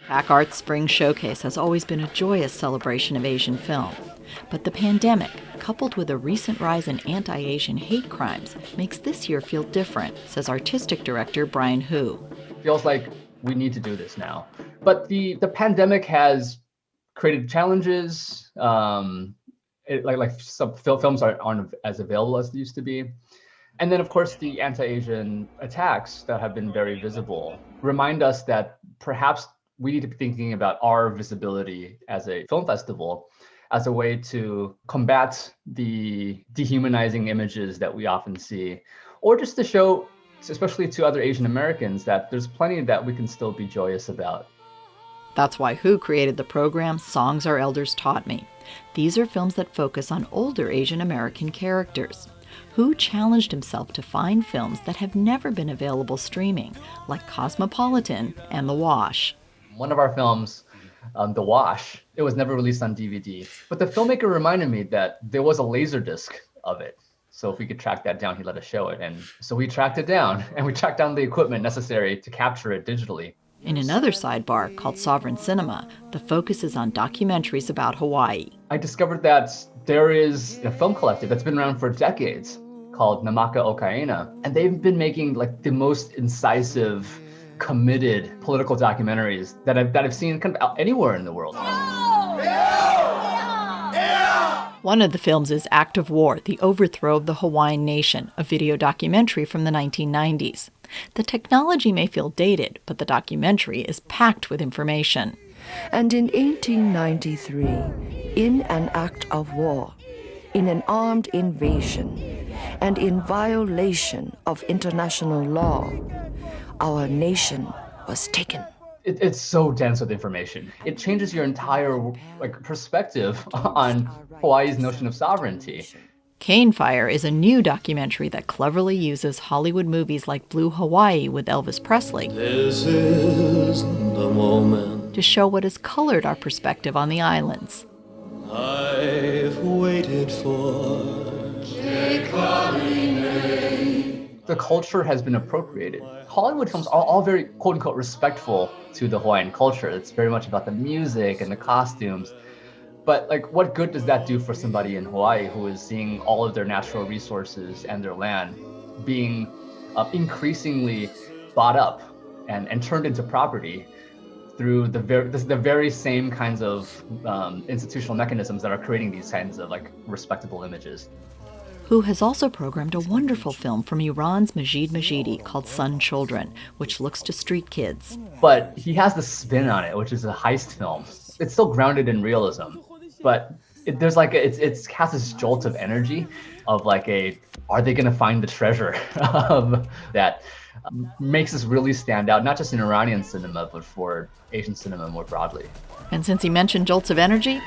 Pac-Arts Spring Showcase has always been a joyous celebration of Asian film. But the pandemic, coupled with a recent rise in anti-Asian hate crimes, makes this year feel different, says artistic director Brian Hu. Feels like we need to do this now. But the pandemic has created challenges. Some films aren't as available as they used to be. And then, of course, the anti-Asian attacks that have been very visible remind us that perhaps we need to be thinking about our visibility as a film festival as a way to combat the dehumanizing images that we often see, or just to show, especially to other Asian Americans, that there's plenty that we can still be joyous about. That's why Hu created the program Songs Our Elders Taught Me. These are films that focus on older Asian American characters. Hu challenged himself to find films that have never been available streaming, like Cosmopolitan and The Wash. One of our films, The Wash, it was never released on DVD, but the filmmaker reminded me that there was a Laserdisc of it. So if we could track that down, he let us show it. And so we tracked it down, and we tracked down the equipment necessary to capture it digitally. In another sidebar called Sovereign Cinema, the focus is on documentaries about Hawaii. I discovered that there is a film collective that's been around for decades called Namaka Okaena, and they've been making like the most incisive, committed political documentaries that I've seen kind of anywhere in the world. One of the films is Act of War, The Overthrow of the Hawaiian Nation, a video documentary from the 1990s. The technology may feel dated, but the documentary is packed with information. And in 1893, in an act of war, in an armed invasion, and in violation of international law, our nation was taken. It's so dense with information. It changes your entire perspective on Hawaii's notion of sovereignty. Canefire is a new documentary that cleverly uses Hollywood movies like Blue Hawaii with Elvis Presley This is the moment to show what has colored our perspective on the islands. I've waited for. The culture has been appropriated. Hollywood films are all very, quote unquote, respectful to the Hawaiian culture. It's very much about the music and the costumes. But what good does that do for somebody in Hawaii who is seeing all of their natural resources and their land being increasingly bought up and turned into property through the very same kinds of institutional mechanisms that are creating these kinds of respectable images? Hu has also programmed a wonderful film from Iran's Majid Majidi called Sun Children, which looks to street kids. But he has the spin on it, which is a heist film. It's still grounded in realism, but it has this jolt of energy of are they going to find the treasure that makes us really stand out, not just in Iranian cinema, but for Asian cinema more broadly. And since he mentioned jolts of energy,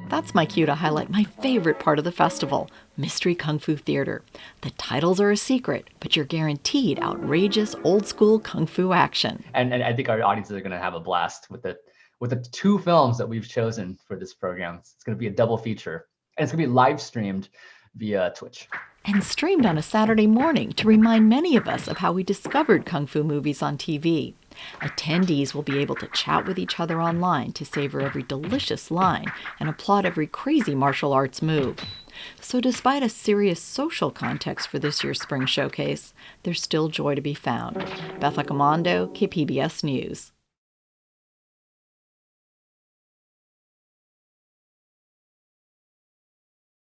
that's my cue to highlight my favorite part of the festival, Mystery Kung Fu Theater. The titles are a secret, but you're guaranteed outrageous, old-school Kung Fu action. And I think our audiences are going to have a blast with the two films that we've chosen for this program. It's going to be a double feature, and it's going to be live streamed via Twitch. And streamed on a Saturday morning to remind many of us of how we discovered Kung Fu movies on TV. Attendees will be able to chat with each other online to savor every delicious line and applaud every crazy martial arts move. So despite a serious social context for this year's Spring Showcase, there's still joy to be found. Beth Accomando, KPBS News.